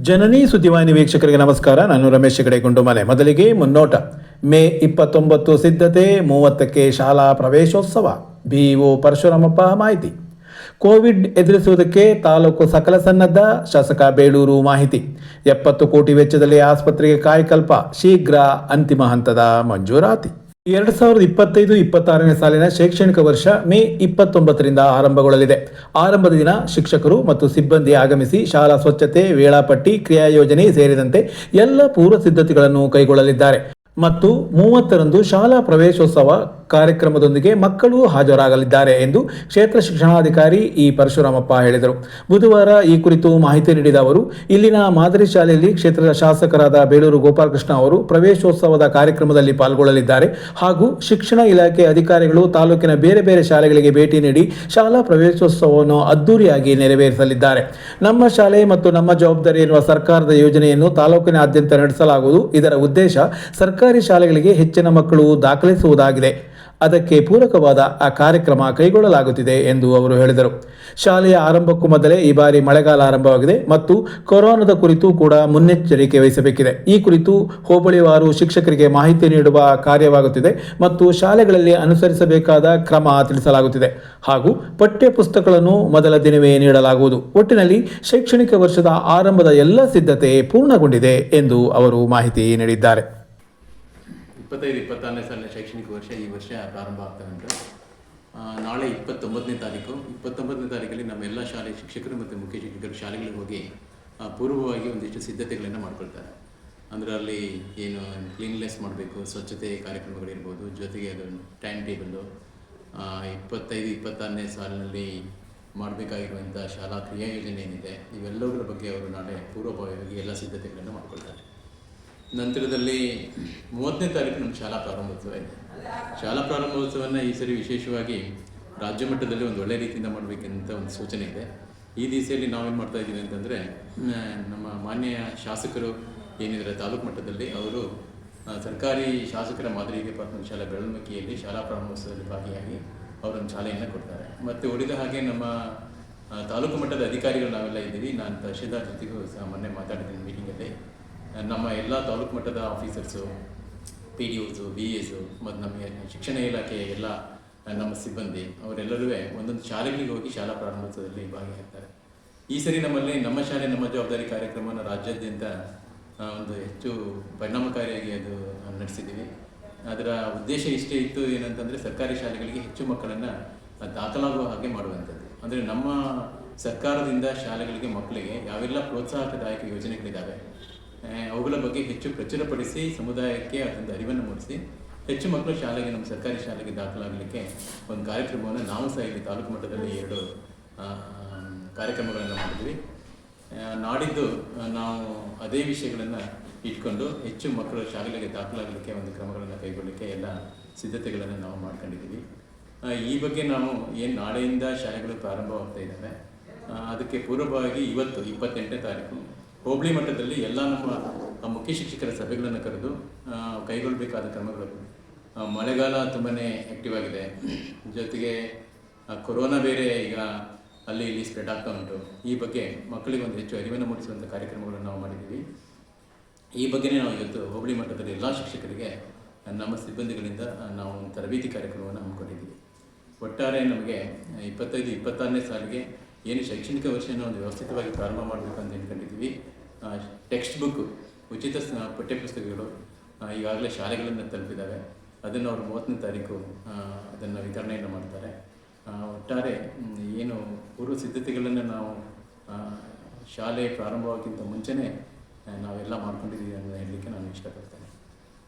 ಜನನಿ ಸುದ್ದಿವಾಹಿನಿ ವೀಕ್ಷಕರಿಗೆ ನಮಸ್ಕಾರ. ನಾನು ರಮೇಶ್ ಹೆಗಡೆ ಗುಂಡುಮಲೆ. ಮೊದಲಿಗೆ ಮುನ್ನೋಟ. ಮೇ 29 ಸಿದ್ಧತೆ, 30ಕ್ಕೆ ಶಾಲಾ ಪ್ರವೇಶೋತ್ಸವ. ಬಿಇಒ ಪರಶುರಾಮಪ್ಪ ಮಾಹಿತಿ. ಕೋವಿಡ್ ಎದುರಿಸುವುದಕ್ಕೆ ತಾಲೂಕು ಸಕಲ ಸನ್ನದ್ಧ, ಶಾಸಕ ಬೇಳೂರು ಮಾಹಿತಿ. 70 ಕೋಟಿ ವೆಚ್ಚದಲ್ಲಿ ಆಸ್ಪತ್ರೆಗೆ ಕಾಯಕಲ್ಪ, ಶೀಘ್ರ ಅಂತಿಮ ಹಂತದ ಮಂಜೂರಾತಿ. 2025-26ನೇ ಸಾಲಿನ ಶೈಕ್ಷಣಿಕ ವರ್ಷ ಮೇ 29ರಿಂದ ಆರಂಭಗೊಳ್ಳಲಿದೆ. ಆರಂಭದ ದಿನ ಶಿಕ್ಷಕರು ಮತ್ತು ಸಿಬ್ಬಂದಿ ಆಗಮಿಸಿ ಶಾಲಾ ಸ್ವಚ್ಛತೆ, ವೇಳಾಪಟ್ಟಿ, ಕ್ರಿಯಾಯೋಜನೆ ಸೇರಿದಂತೆ ಎಲ್ಲ ಪೂರ್ವ ಸಿದ್ಧತೆಗಳನ್ನು ಕೈಗೊಳ್ಳಲಿದ್ದಾರೆ ಮತ್ತು 30ರಂದು ಶಾಲಾ ಪ್ರವೇಶೋತ್ಸವ ಕಾರ್ಯಕ್ರಮದೊಂದಿಗೆ ಮಕ್ಕಳು ಹಾಜರಾಗಲಿದ್ದಾರೆ ಎಂದು ಕ್ಷೇತ್ರ ಶಿಕ್ಷಣಾಧಿಕಾರಿ ಇ ಪರಶುರಾಮಪ್ಪ ಹೇಳಿದರು. ಬುಧವಾರ ಈ ಕುರಿತು ಮಾಹಿತಿ ನೀಡಿದ ಅವರು, ಇಲ್ಲಿನ ಮಾದರಿ ಶಾಲೆಯಲ್ಲಿ ಕ್ಷೇತ್ರದ ಶಾಸಕರಾದ ಬೇಳೂರು ಗೋಪಾಲಕೃಷ್ಣ ಅವರು ಪ್ರವೇಶೋತ್ಸವದ ಕಾರ್ಯಕ್ರಮದಲ್ಲಿ ಪಾಲ್ಗೊಳ್ಳಲಿದ್ದಾರೆ ಹಾಗೂ ಶಿಕ್ಷಣ ಇಲಾಖೆ ಅಧಿಕಾರಿಗಳು ತಾಲೂಕಿನ ಬೇರೆ ಬೇರೆ ಶಾಲೆಗಳಿಗೆ ಭೇಟಿ ನೀಡಿ ಶಾಲಾ ಪ್ರವೇಶೋತ್ಸವವನ್ನು ಅದ್ದೂರಿಯಾಗಿ ನೆರವೇರಿಸಲಿದ್ದಾರೆ. ನಮ್ಮ ಶಾಲೆ ಮತ್ತು ನಮ್ಮ ಜವಾಬ್ದಾರಿ ಎನ್ನುವ ಸರ್ಕಾರದ ಯೋಜನೆಯನ್ನು ತಾಲೂಕಿನಾದ್ಯಂತ ನಡೆಸಲಾಗುವುದು. ಇದರ ಉದ್ದೇಶ ಸರ್ಕಾರಿ ಶಾಲೆಗಳಿಗೆ ಹೆಚ್ಚಿನ ಮಕ್ಕಳು ದಾಖಲಿಸುವುದಾಗಿದೆ. ಅದಕ್ಕೆ ಪೂರಕವಾದ ಆ ಕಾರ್ಯಕ್ರಮ ಕೈಗೊಳ್ಳಲಾಗುತ್ತಿದೆ ಎಂದು ಅವರು ಹೇಳಿದರು. ಶಾಲೆಯ ಆರಂಭಕ್ಕೂ ಮೊದಲೇ ಈ ಬಾರಿ ಮಳೆಗಾಲ ಆರಂಭವಾಗಿದೆ ಮತ್ತು ಕೊರೋನಾದ ಕುರಿತು ಕೂಡ ಮುನ್ನೆಚ್ಚರಿಕೆ ವಹಿಸಬೇಕಿದೆ. ಈ ಕುರಿತು ಹೋಬಳಿವಾರು ಶಿಕ್ಷಕರಿಗೆ ಮಾಹಿತಿ ನೀಡುವ ಕಾರ್ಯವಾಗುತ್ತಿದೆ ಮತ್ತು ಶಾಲೆಗಳಲ್ಲಿ ಅನುಸರಿಸಬೇಕಾದ ಕ್ರಮ ತಿಳಿಸಲಾಗುತ್ತಿದೆ ಹಾಗೂ ಪಠ್ಯ ಪುಸ್ತಕಗಳನ್ನು ಮೊದಲ ದಿನವೇ ನೀಡಲಾಗುವುದು. ಒಟ್ಟಿನಲ್ಲಿ ಶೈಕ್ಷಣಿಕ ವರ್ಷದ ಆರಂಭದ ಎಲ್ಲ ಸಿದ್ಧತೆ ಪೂರ್ಣಗೊಂಡಿದೆ ಎಂದು ಅವರು ಮಾಹಿತಿ ನೀಡಿದ್ದಾರೆ. 25-26ನೇ ಸಾಲಿನ ಶೈಕ್ಷಣಿಕ ವರ್ಷ ಈ ವರ್ಷ ಪ್ರಾರಂಭ ಆಗ್ತಾ ಉಂಟು. ನಾಳೆ 29ನೇ ತಾರೀಕು. 29ನೇ ತಾರೀಕಲ್ಲಿ ನಮ್ಮ ಎಲ್ಲ ಶಾಲೆ ಶಿಕ್ಷಕರು ಮತ್ತು ಮುಖ್ಯ ಶಿಕ್ಷಕರು ಶಾಲೆಗಳಿಗೆ ಹೋಗಿ ಪೂರ್ವವಾಗಿ ಒಂದಿಷ್ಟು ಸಿದ್ಧತೆಗಳನ್ನು ಮಾಡ್ಕೊಳ್ತಾರೆ. ಅಂದರೆ ಅಲ್ಲಿ ಏನು ಕ್ಲೀನ್ಲೆಸ್ ಮಾಡಬೇಕು, ಸ್ವಚ್ಛತೆ ಕಾರ್ಯಕ್ರಮಗಳಿರ್ಬೋದು, ಜೊತೆಗೆ ಅದು ಟೈಮ್ ಟೇಬಲ್ಲು, 25-26ನೇ ಸಾಲಿನಲ್ಲಿ ಮಾಡಬೇಕಾಗಿರುವಂಥ ಶಾಲಾ ಕ್ರಿಯಾಯೋಜನೆ ಏನಿದೆ ಇವೆಲ್ಲವುಗಳ ಬಗ್ಗೆ ಅವರು ನಾಳೆ ಪೂರ್ವಭಾವಿಯಾಗಿ ಎಲ್ಲ ಸಿದ್ಧತೆಗಳನ್ನು ಮಾಡ್ಕೊಳ್ತಾರೆ. ನಂತರದಲ್ಲಿ 30ನೇ ತಾರೀಕು ನಮ್ಮ ಶಾಲಾ ಪ್ರಾರಂಭೋತ್ಸವ ಇದೆ. ಶಾಲಾ ಪ್ರಾರಂಭೋತ್ಸವವನ್ನು ಈ ಸರಿ ವಿಶೇಷವಾಗಿ ರಾಜ್ಯ ಮಟ್ಟದಲ್ಲಿ ಒಂದು ಒಳ್ಳೆಯ ರೀತಿಯಿಂದ ಮಾಡಬೇಕಂತ ಒಂದು ಸೂಚನೆ ಇದೆ. ಈ ದಿಸೆಯಲ್ಲಿ ನಾವೇನು ಮಾಡ್ತಾ ಇದ್ದೀವಿ ಅಂತಂದರೆ, ನಮ್ಮ ಮಾನ್ಯ ಶಾಸಕರು ಏನಿದ್ದಾರೆ ತಾಲೂಕು ಮಟ್ಟದಲ್ಲಿ ಅವರು ಸರ್ಕಾರಿ ಶಾಸಕರ ಮಾದರಿಗೆ ಪ್ರಾಥಮಿಕ ಶಾಲೆ ಬೆಳವಣಿಗೆಯಲ್ಲಿ ಶಾಲಾ ಪ್ರಾರಂಭೋತ್ಸವದಲ್ಲಿ ಭಾಗಿಯಾಗಿ ಅವರೊಂದು ಶಾಲೆಯನ್ನು ಕೊಡ್ತಾರೆ. ಮತ್ತು ಉಳಿದ ಹಾಗೆ ನಮ್ಮ ತಾಲೂಕು ಮಟ್ಟದ ಅಧಿಕಾರಿಗಳು ನಾವೆಲ್ಲ ಇದ್ದೀವಿ. ನಾನು ತಹಶೀಲ್ದಾರ್ ಜೊತೆಗೂ ಸಹ ಮೊನ್ನೆ ಮಾತಾಡಿದ್ದೀನಿ ಮೀಟಿಂಗಲ್ಲಿ. ನಮ್ಮ ಎಲ್ಲ ತಾಲೂಕು ಮಟ್ಟದ ಆಫೀಸರ್ಸು, ಪಿ ಡಿ ಒಸು, ಬಿ ಎಸು ಮತ್ತು ನಮಗೆ ಶಿಕ್ಷಣ ಇಲಾಖೆಯ ಎಲ್ಲ ನಮ್ಮ ಸಿಬ್ಬಂದಿ ಅವರೆಲ್ಲರೂ ಒಂದೊಂದು ಶಾಲೆಗಳಿಗೆ ಹೋಗಿ ಶಾಲಾ ಪ್ರಾರಂಭೋತ್ಸವದಲ್ಲಿ ಭಾಗಿಯಾಗ್ತಾರೆ. ಈ ಸರಿ ನಮ್ಮಲ್ಲಿ ನಮ್ಮ ಶಾಲೆ ನಮ್ಮ ಜವಾಬ್ದಾರಿ ಕಾರ್ಯಕ್ರಮವನ್ನು ರಾಜ್ಯಾದ್ಯಂತ ಒಂದು ಹೆಚ್ಚು ಪರಿಣಾಮಕಾರಿಯಾಗಿ ಅದು ನಡೆಸಿದ್ದೀವಿ. ಅದರ ಉದ್ದೇಶ ಇಷ್ಟೇ ಇತ್ತು, ಏನಂತಂದರೆ ಸರ್ಕಾರಿ ಶಾಲೆಗಳಿಗೆ ಹೆಚ್ಚು ಮಕ್ಕಳನ್ನು ದಾಖಲಾಗುವ ಹಾಗೆ ಮಾಡುವಂಥದ್ದು. ಅಂದರೆ ನಮ್ಮ ಸರ್ಕಾರದಿಂದ ಶಾಲೆಗಳಿಗೆ ಮಕ್ಕಳಿಗೆ ಯಾವೆಲ್ಲ ಪ್ರೋತ್ಸಾಹಕದಾಯಕ ಯೋಜನೆಗಳಿದ್ದಾವೆ ಅವುಗಳ ಬಗ್ಗೆ ಹೆಚ್ಚು ಪ್ರಚುರಪಡಿಸಿ ಸಮುದಾಯಕ್ಕೆ ಅದರಿಂದ ಅರಿವನ್ನು ಮೂಡಿಸಿ ಹೆಚ್ಚು ಮಕ್ಕಳು ಶಾಲೆಗೆ, ನಮ್ಮ ಸರ್ಕಾರಿ ಶಾಲೆಗೆ ದಾಖಲಾಗಲಿಕ್ಕೆ ಒಂದು ಕಾರ್ಯಕ್ರಮವನ್ನು ನಾವು ಸಹ ಇಲ್ಲಿ ತಾಲೂಕು ಮಟ್ಟದಲ್ಲಿ 2 ಕಾರ್ಯಕ್ರಮಗಳನ್ನು ಮಾಡಿದ್ವಿ. ನಾಡಿದ್ದು ನಾವು ಅದೇ ವಿಷಯಗಳನ್ನು ಇಟ್ಕೊಂಡು ಹೆಚ್ಚು ಮಕ್ಕಳು ಶಾಲೆಗಳಿಗೆ ದಾಖಲಾಗಲಿಕ್ಕೆ ಒಂದು ಕ್ರಮಗಳನ್ನು ಕೈಗೊಳ್ಳಲಿಕ್ಕೆ ಎಲ್ಲ ಸಿದ್ಧತೆಗಳನ್ನು ನಾವು ಮಾಡ್ಕೊಂಡಿದ್ದೀವಿ. ಈ ಬಗ್ಗೆ ನಾವು ಏನು ನಾಳೆಯಿಂದ ಶಾಲೆಗಳು ಪ್ರಾರಂಭವಾಗ್ತಾ ಇದ್ದಾವೆ ಅದಕ್ಕೆ ಪೂರ್ವಭಾವಿ ಇವತ್ತು 28ನೇ ತಾರೀಕು ಹೋಬಳಿ ಮಟ್ಟದಲ್ಲಿ ಎಲ್ಲ ನಮ್ಮ ಮುಖ್ಯ ಶಿಕ್ಷಕರ ಸಭೆಗಳನ್ನು ಕರೆದು ಕೈಗೊಳ್ಳಬೇಕಾದ ಕ್ರಮಗಳು. ಮಳೆಗಾಲ ತುಂಬಾ ಆ್ಯಕ್ಟಿವ್ ಆಗಿದೆ, ಜೊತೆಗೆ ಕೊರೋನಾ ಬೇರೆ ಈಗ ಅಲ್ಲಿ ಇಲ್ಲಿ ಸ್ಪ್ರೆಡ್ ಆಗ್ತಾ ಉಂಟು. ಈ ಬಗ್ಗೆ ಮಕ್ಕಳಿಗೆ ಒಂದು ಹೆಚ್ಚು ಅರಿವನ್ನು ಮೂಡಿಸುವಂಥ ಕಾರ್ಯಕ್ರಮಗಳನ್ನು ನಾವು ಮಾಡಿದ್ದೀವಿ. ಈ ಬಗ್ಗೆಯೇ ನಾವು ಇವತ್ತು ಹೋಬಳಿ ಮಟ್ಟದಲ್ಲಿ ಎಲ್ಲ ಶಿಕ್ಷಕರಿಗೆ ನಮ್ಮ ಸಿಬ್ಬಂದಿಗಳಿಂದ ನಾವು ತರಬೇತಿ ಕಾರ್ಯಕ್ರಮವನ್ನು ಹಮ್ಮಿಕೊಂಡಿದ್ದೀವಿ. ಒಟ್ಟಾರೆ ನಮಗೆ 25-26ನೇ ಸಾಲಿಗೆ ಏನು ಶೈಕ್ಷಣಿಕ ವರ್ಷವನ್ನು ಒಂದು ವ್ಯವಸ್ಥಿತವಾಗಿ ಪ್ರಾರಂಭ ಮಾಡಬೇಕು ಅಂತ ಅಂದ್ಕೊಂಡಿದ್ದೀವಿ. ಟೆಕ್ಸ್ಟ್ ಬುಕ್, ಉಚಿತ ಪಠ್ಯಪುಸ್ತಕಗಳು ಈಗಾಗಲೇ ಶಾಲೆಗಳನ್ನು ತಲುಪಿದ್ದಾವೆ. ಅದನ್ನು ಅವರು 30ನೇ ತಾರೀಕು ಅದನ್ನು ವಿತರಣೆಯನ್ನು ಮಾಡ್ತಾರೆ. ಒಟ್ಟಾರೆ ಏನು ಪೂರ್ವ ಸಿದ್ಧತೆಗಳನ್ನು ನಾವು ಶಾಲೆ ಪ್ರಾರಂಭವಾಗಿಂತ ಮುಂಚೆನೇ ನಾವೆಲ್ಲ ಮಾಡ್ಕೊಂಡಿದ್ದೀವಿ ಅಂತ ಹೇಳಲಿಕ್ಕೆ ನಾನು ಇಷ್ಟಪಡ್ತೇನೆ.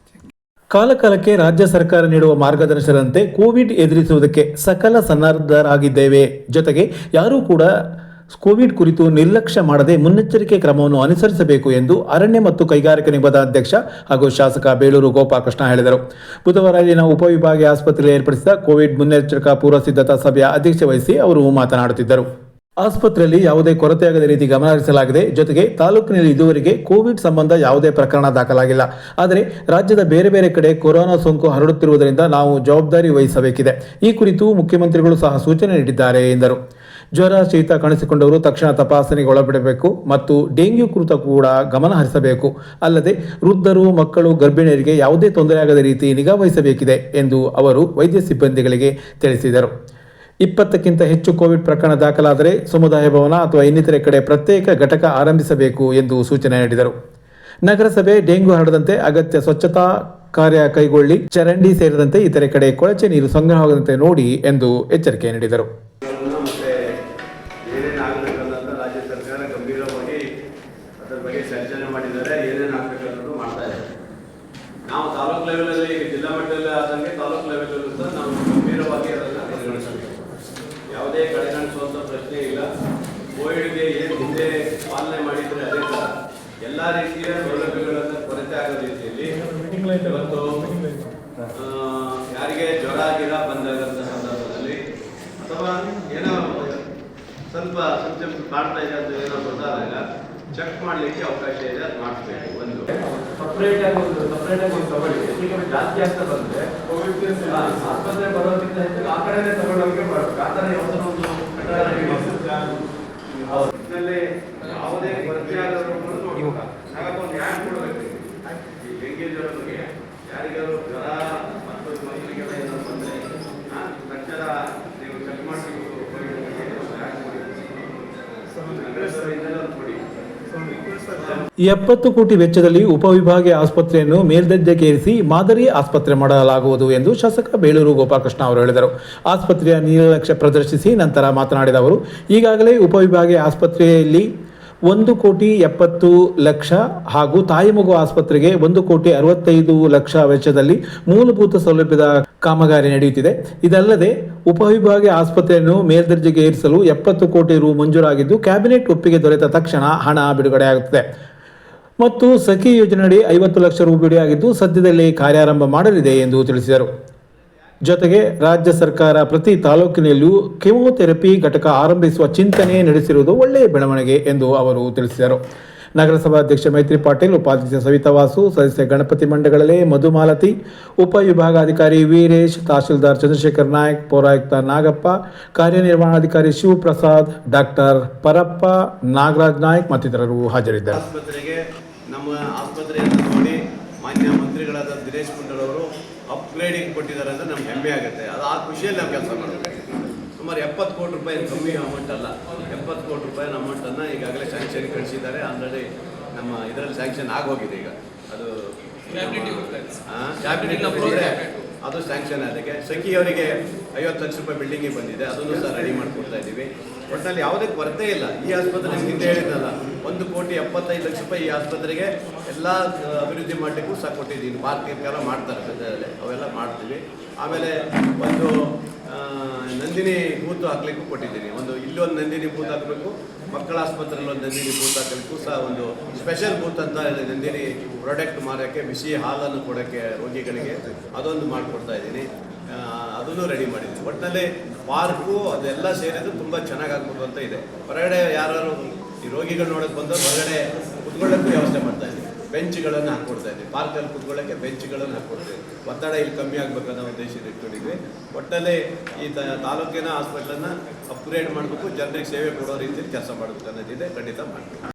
ಕಾಲಕಾಲಕ್ಕೆ ರಾಜ್ಯ ಸರ್ಕಾರ ನೀಡುವ ಮಾರ್ಗದರ್ಶನದಂತೆ ಕೋವಿಡ್ ಎದುರಿಸುವುದಕ್ಕೆ ಸಕಲ ಸನ್ನದ್ಧರಾಗಿದ್ದೇವೆ. ಜೊತೆಗೆ ಯಾರೂ ಕೂಡ ಕೋವಿಡ್ ಕುರಿತು ನಿರ್ಲಕ್ಷ್ಯ ಮಾಡದೆ ಮುನ್ನೆಚ್ಚರಿಕೆ ಕ್ರಮವನ್ನು ಅನುಸರಿಸಬೇಕು ಎಂದು ಅರಣ್ಯ ಮತ್ತು ಕೈಗಾರಿಕಾ ನಿಗಮದ ಅಧ್ಯಕ್ಷ ಹಾಗೂ ಶಾಸಕ ಬೇಳೂರು ಗೋಪಾಲಕೃಷ್ಣ ಹೇಳಿದರು. ಬುಧವಾರ ಇಲ್ಲಿನ ಉಪವಿಭಾಗೀಯ ಆಸ್ಪತ್ರೆಯಲ್ಲಿ ಏರ್ಪಡಿಸಿದ ಕೋವಿಡ್ ಮುನ್ನೆಚ್ಚರಿಕಾ ಪೂರ್ವ ಸಿದ್ಧತಾ ಸಭೆಯ ಅಧ್ಯಕ್ಷತೆ ವಹಿಸಿ ಅವರು ಮಾತನಾಡುತ್ತಿದ್ದರು. ಆಸ್ಪತ್ರೆಯಲ್ಲಿ ಯಾವುದೇ ಕೊರತೆಯಾಗದ ರೀತಿ ಗಮನ ಹರಿಸಲಾಗಿದೆ. ಜೊತೆಗೆ ತಾಲೂಕಿನಲ್ಲಿ ಇದುವರೆಗೆ ಕೋವಿಡ್ ಸಂಬಂಧ ಯಾವುದೇ ಪ್ರಕರಣ ದಾಖಲಾಗಿಲ್ಲ. ಆದರೆ ರಾಜ್ಯದ ಬೇರೆ ಬೇರೆ ಕಡೆ ಕೊರೋನಾ ಸೋಂಕು ಹರಡುತ್ತಿರುವುದರಿಂದ ನಾವು ಜವಾಬ್ದಾರಿ ವಹಿಸಬೇಕಿದೆ. ಈ ಕುರಿತು ಮುಖ್ಯಮಂತ್ರಿಗಳು ಸಹ ಸೂಚನೆ ನೀಡಿದ್ದಾರೆ ಎಂದರು. ಜ್ವರ ಶೀತ ಕಾಣಿಸಿಕೊಂಡವರು ತಕ್ಷಣ ತಪಾಸಣೆಗೆ ಒಳಪಡಬೇಕು ಮತ್ತು ಡೆಂಗ್ಯೂ ಕುರಿತು ಕೂಡ ಗಮನ ಹರಿಸಬೇಕು. ಅಲ್ಲದೆ ವೃದ್ಧರು, ಮಕ್ಕಳು, ಗರ್ಭಿಣಿಯರಿಗೆ ಯಾವುದೇ ತೊಂದರೆಯಾಗದ ರೀತಿ ನಿಗಾ ವಹಿಸಬೇಕಿದೆ ಎಂದು ಅವರು ವೈದ್ಯ ಸಿಬ್ಬಂದಿಗಳಿಗೆ ತಿಳಿಸಿದರು. 20ಕ್ಕಿಂತ ಹೆಚ್ಚು ಕೋವಿಡ್ ಪ್ರಕರಣ ದಾಖಲಾದರೆ ಸಮುದಾಯ ಭವನ ಅಥವಾ ಇನ್ನಿತರೆ ಕಡೆ ಪ್ರತ್ಯೇಕ ಘಟಕ ಆರಂಭಿಸಬೇಕು ಎಂದು ಸೂಚನೆ ನೀಡಿದರು. ನಗರಸಭೆ ಡೆಂಗ್ಯೂ ಹರಡದಂತೆ ಅಗತ್ಯ ಸ್ವಚ್ಛತಾ ಕಾರ್ಯ ಕೈಗೊಳ್ಳಿ, ಚರಂಡಿ ಸೇರಿದಂತೆ ಇತರೆ ಕಡೆ ಕೊಳಚೆ ನೀರು ಸಂಗ್ರಹವಾಗದಂತೆ ನೋಡಿ ಎಂದು ಎಚ್ಚರಿಕೆ ನೀಡಿದರು. ಮತ್ತೆ ಏನೇನು ಆಗಬೇಕನ್ನೋದನ್ನ ರಾಜ್ಯ ಸರ್ಕಾರ ಗಂಭೀರವಾಗಿ ಅದರ ಬಗ್ಗೆ ಚರ್ಚೆ ಮಾಡಿದ್ದಾರೆ. ಏನೇನು ಆಗಬೇಕನ್ನೋದು ಮಾಡ್ತಾ ಇದ್ದಾರೆ. ನಾವು ತಾಲೂಕು ಲೆವೆಲಲ್ಲಿ, ಜಿಲ್ಲಾ ಮಟ್ಟದಲ್ಲಿ ಆದಂಗೆ ತಾಲೂಕು ಲೆವೆಲಲ್ಲೂ ಸಹ ನಾವು ಗಂಭೀರವಾಗಿ ಅದನ್ನು ಪರಿಗಣಿಸಬೇಕು. ಯಾವುದೇ ಕಡೆಗಣಿಸುವಂಥ ಪ್ರಶ್ನೆ ಇಲ್ಲ. ಕೋವಿಡ್ಗೆ ಏನು ಹಿಂದೆ ಪಾಲನೆ ಮಾಡಿದರೆ ಅದೇ ಥರ ಎಲ್ಲ ರೀತಿಯ ಸೌಲಭ್ಯಗಳನ್ನು ಕೊರತೆ ಆಗೋ ರೀತಿಯಲ್ಲಿ ಇವತ್ತು ಯಾರಿಗೆ ಜ್ವರ ಗಿರ ಬಂದಾಗಂಥ ಸಂದರ್ಭದಲ್ಲಿ ಅಥವಾ ಏನೋ ಸ್ವಲ್ಪ ಸಿಂಪ್ಟಮ್ಸ್ ಕಾಡ್ತಾ ಇದೆ ಅಂತ ಏನೋ ಗೊತ್ತಾದಾಗ ಚೆಕ್ ಮಾಡಲಿಕ್ಕೆ ಅವಕಾಶ ಇದೆ, ಅದು ಮಾಡಿಸ್ಬೇಕು. ಒಂದು ಸಪ್ರೇಟಾಗಿ ಒಂದು ತಗೊಳ್ಳಿ. ಈಗ ಜಾಸ್ತಿ ಆಗ್ತಾ ಬಂದರೆ ಆಸ್ಪತ್ರೆ ಬರೋದಕ್ಕಿಂತ ಹೆಚ್ಚು ಆ ಕಡೆನೇ ತಗೊಳ್ಳೋಕೆ ಮಾಡಬೇಕು. ಆ ಥರ ಯಾವುದೋ ಒಂದು ಇದರಲ್ಲಿ ಯಾವುದೇ ಕೊರತೆ ಆಗೋದು ಹಾಗಾಗಿ ಒಂದು ಯಾಕೆ ಕೊಡಬೇಕು. ಈ ಡೆಂಗ್ಯೂ ಜ್ವರ ಬಗ್ಗೆ ಯಾರಿಗಾರು ಜ್ವರ ಮತ್ತು ಮಕ್ಕಳಿಗೆಲ್ಲ ಏನೋ ಬಂದರೆ ತಕ್ಷಣ ನೀವು ಚೆಕ್ ಮಾಡಿಸ್ಬೇಕು. ಕೊಡಿ. 70 ಕೋಟಿ ವೆಚ್ಚದಲ್ಲಿ ಉಪವಿಭಾಗೀಯ ಆಸ್ಪತ್ರೆಯನ್ನು ಮೇಲ್ದರ್ಜೆಗೇರಿಸಿ ಮಾದರಿ ಆಸ್ಪತ್ರೆ ಮಾಡಲಾಗುವುದು ಎಂದು ಶಾಸಕ ಬೇಳೂರು ಗೋಪಾಲಕೃಷ್ಣ ಅವರು ಹೇಳಿದರು. ಆಸ್ಪತ್ರೆಯ ನಿರ್ಲಕ್ಷ್ಯ ಪ್ರದರ್ಶಿಸಿ ನಂತರ ಮಾತನಾಡಿದ ಅವರು, ಈಗಾಗಲೇ ಉಪವಿಭಾಗೀಯ ಆಸ್ಪತ್ರೆಯಲ್ಲಿ 1,70,00,000 ಹಾಗೂ ತಾಯಿ ಮಗು ಆಸ್ಪತ್ರೆಗೆ 1,65,00,000 ವೆಚ್ಚದಲ್ಲಿ ಮೂಲಭೂತ ಸೌಲಭ್ಯದ ಕಾಮಗಾರಿ ನಡೆಯುತ್ತಿದೆ. ಇದಲ್ಲದೆ ಉಪವಿಭಾಗೀಯ ಆಸ್ಪತ್ರೆಯನ್ನು ಮೇಲ್ದರ್ಜೆಗೆ ಏರಿಸಲು 70 ಕೋಟಿ ರು ಮಂಜೂರಾಗಿದ್ದು, ಕ್ಯಾಬಿನೆಟ್ ಒಪ್ಪಿಗೆ ದೊರೆತ ತಕ್ಷಣ ಹಣ ಬಿಡುಗಡೆಯಾಗುತ್ತದೆ ಮತ್ತು ಸಖಿ ಯೋಜನೆಯಡಿ 50 ಲಕ್ಷ ರು ಬಿಡುಗಡೆಯಾಗಿದ್ದು ಸದ್ಯದಲ್ಲೇ ಕಾರ್ಯಾರಂಭ ಮಾಡಲಿದೆ ಎಂದು ತಿಳಿಸಿದರು. ಜೊತೆಗೆ ರಾಜ್ಯ ಸರ್ಕಾರ ಪ್ರತಿ ತಾಲೂಕಿನಲ್ಲೂ ಕೆಮೊಥೆರಪಿ ಘಟಕ ಆರಂಭಿಸುವ ಚಿಂತನೆ ನಡೆಸಿರುವುದು ಒಳ್ಳೆಯ ಬೆಳವಣಿಗೆ ಎಂದು ಅವರು ತಿಳಿಸಿದರು. ನಗರಸಭಾಧ್ಯಕ್ಷ ಮೈತ್ರಿ ಪಾಟೀಲ್, ಉಪಾಧ್ಯಕ್ಷ ಸವಿತಾ ವಾಸು, ಸದಸ್ಯ ಗಣಪತಿ ಮಂಡಗಳಲೆ ಮಧುಮಾಲತಿ, ಉಪವಿಭಾಗಾಧಿಕಾರಿ ವೀರೇಶ್, ತಹಶೀಲ್ದಾರ್ ಚಂದ್ರಶೇಖರ್ ನಾಯ್ಕ್, ಪೌರಾಯುಕ್ತ ನಾಗಪ್ಪ, ಕಾರ್ಯನಿರ್ವಹಣಾಧಿಕಾರಿ ಶಿವಪ್ರಸಾದ್, ಡಾಕ್ಟರ್ ಪರಪ್ಪ, ನಾಗರಾಜ್ ನಾಯ್ಕ್ ಮತ್ತಿತರರು ಹಾಜರಿದ್ದರು. ಆಸ್ಪತ್ರೆಗೆ ನಮ್ಮ ಆಸ್ಪತ್ರೆಯನ್ನು ನೋಡಿ ಮಾನ್ಯ ಮಂತ್ರಿಗಳಾದ ದಿನೇಶ್ ಗುಂಡೂರಾವ್ ಅವರು ಅಪ್ಗ್ರೇಡಿಂಗ್ ಕೊಟ್ಟಿದ್ದಾರೆ ಅಂದರೆ ನಮ್ಗೆ ಹೆಮ್ಮೆ ಆಗುತ್ತೆ. ಅದು ಆ ಖುಷಿಯಲ್ಲಿ ನಾವು ಕೆಲಸ ಮಾಡಬೇಕು. ಸುಮಾರು 70 ಕೋಟಿ ರೂಪಾಯಿ ಕಮ್ಮಿ ಅಮೌಂಟ್ ಅಲ್ಲ. 70 ಕೋಟಿ ರೂಪಾಯಿ ಅಮೌಂಟನ್ನು ಈಗಾಗಲೇ ಸ್ಯಾಂಕ್ಷನ್ ಕಳಿಸಿದ್ದಾರೆ. ಆಲ್ರೆಡಿ ನಮ್ಮ ಇದರಲ್ಲಿ ಸ್ಯಾಂಕ್ಷನ್ ಆಗೋಗಿದೆ. ಈಗ ಅದು ಕ್ಯಾಬಿನೆಟ್ ಅದು ಸ್ಯಾಂಕ್ಷನ್ ಆದಾಗೆ ಸಖಿಯವರಿಗೆ 50 ಲಕ್ಷ ರೂಪಾಯಿ ಬಿಲ್ಡಿಂಗಿಗೆ ಬಂದಿದೆ. ಅದನ್ನು ಸಹ ರೆಡಿ ಮಾಡಿಕೊಡ್ತಾ ಇದ್ದೀವಿ. ಒಟ್ಟಿನಲ್ಲಿ ಯಾವುದೇ ಕೊರತೆ ಇಲ್ಲ. ಈ ಆಸ್ಪತ್ರೆ ಹಿಂದೆ ಹೇಳಿದ್ನಲ್ಲ, 1,75,00,000 ರೂಪಾಯಿ ಈ ಆಸ್ಪತ್ರೆಗೆ ಎಲ್ಲ ಅಭಿವೃದ್ಧಿ ಮಾಡಲಿಕ್ಕೂ ಸಹ ಕೊಟ್ಟಿದ್ದೀನಿ. ಪಾರ್ಕ್ ಮಾಡ್ತಾರೆ ಸದ್ಯದಲ್ಲೇ, ಅವೆಲ್ಲ ಮಾಡ್ತೀವಿ. ಆಮೇಲೆ ಒಂದು ನಂದಿನಿ ಬೂತ್ ಹಾಕ್ಲಿಕ್ಕೂ ಕೊಟ್ಟಿದ್ದೀನಿ. ಇಲ್ಲೊಂದು ನಂದಿನಿ ಬೂತ್ ಹಾಕಬೇಕು, ಮಕ್ಕಳ ಆಸ್ಪತ್ರೆಯಲ್ಲಿ ಒಂದು ನಂದಿನಿ ಬೂತ್ ಹಾಕಲಿಕ್ಕೂ ಸಹ ಒಂದು ಸ್ಪೆಷಲ್ ಬೂತ್ ಅಂತ ನಂದಿನಿ ಪ್ರಾಡಕ್ಟ್ ಮಾರೋಕ್ಕೆ, ಬಿಸಿ ಹಾಲನ್ನು ಕೊಡೋಕ್ಕೆ ರೋಗಿಗಳಿಗೆ ಅದೊಂದು ಮಾಡಿಕೊಡ್ತಾ ಇದ್ದೀನಿ. ಅದನ್ನು ರೆಡಿ ಮಾಡಿದ್ದೀನಿ. ಒಟ್ಟಿನಲ್ಲಿ ಪಾರ್ಕು ಅದೆಲ್ಲ ಸೇರಿದ್ದು ತುಂಬ ಚೆನ್ನಾಗಿ ಆಗ್ಬೋದು ಅಂತ ಇದೆ. ಹೊರಗಡೆ ಯಾರು ಈ ರೋಗಿಗಳು ನೋಡೋಕ್ಕೆ ಬಂದು ಹೊರಗಡೆ ಕುತ್ಕೊಳ್ಳೋಕ್ಕೂ ವ್ಯವಸ್ಥೆ ಮಾಡ್ತಾ ಇದ್ದೀವಿ. ಬೆಂಚ್ಗಳನ್ನು ಹಾಕ್ಕೊಡ್ತಾ ಇದ್ದೀವಿ. ಪಾರ್ಕಲ್ಲಿ ಕುತ್ಕೊಳ್ಳೋಕ್ಕೆ ಬೆಂಚ್ಗಳನ್ನು ಹಾಕ್ಕೊಡ್ತೀವಿ. ಒತ್ತಡ ಇಲ್ಲಿ ಕಮ್ಮಿ ಆಗಬೇಕನ್ನೋ ಉದ್ದೇಶದಿಂದ ಇಟ್ಕೊಂಡಿದ್ವಿ. ಒಟ್ಟಲ್ಲಿ ಈ ತಾಲೂಕಿನ ಹಾಸ್ಪಿಟ್ಲನ್ನು ಅಪ್ಗ್ರೇಡ್ ಮಾಡಬೇಕು, ಜನರಿಗೆ ಸೇವೆ ಕೊಡೋ ರೀತಿಯಲ್ಲಿ ಕೆಲಸ ಮಾಡಬೇಕು ಅನ್ನೋದಿದೆ. ಖಂಡಿತ ಮಾಡ್ತೀವಿ.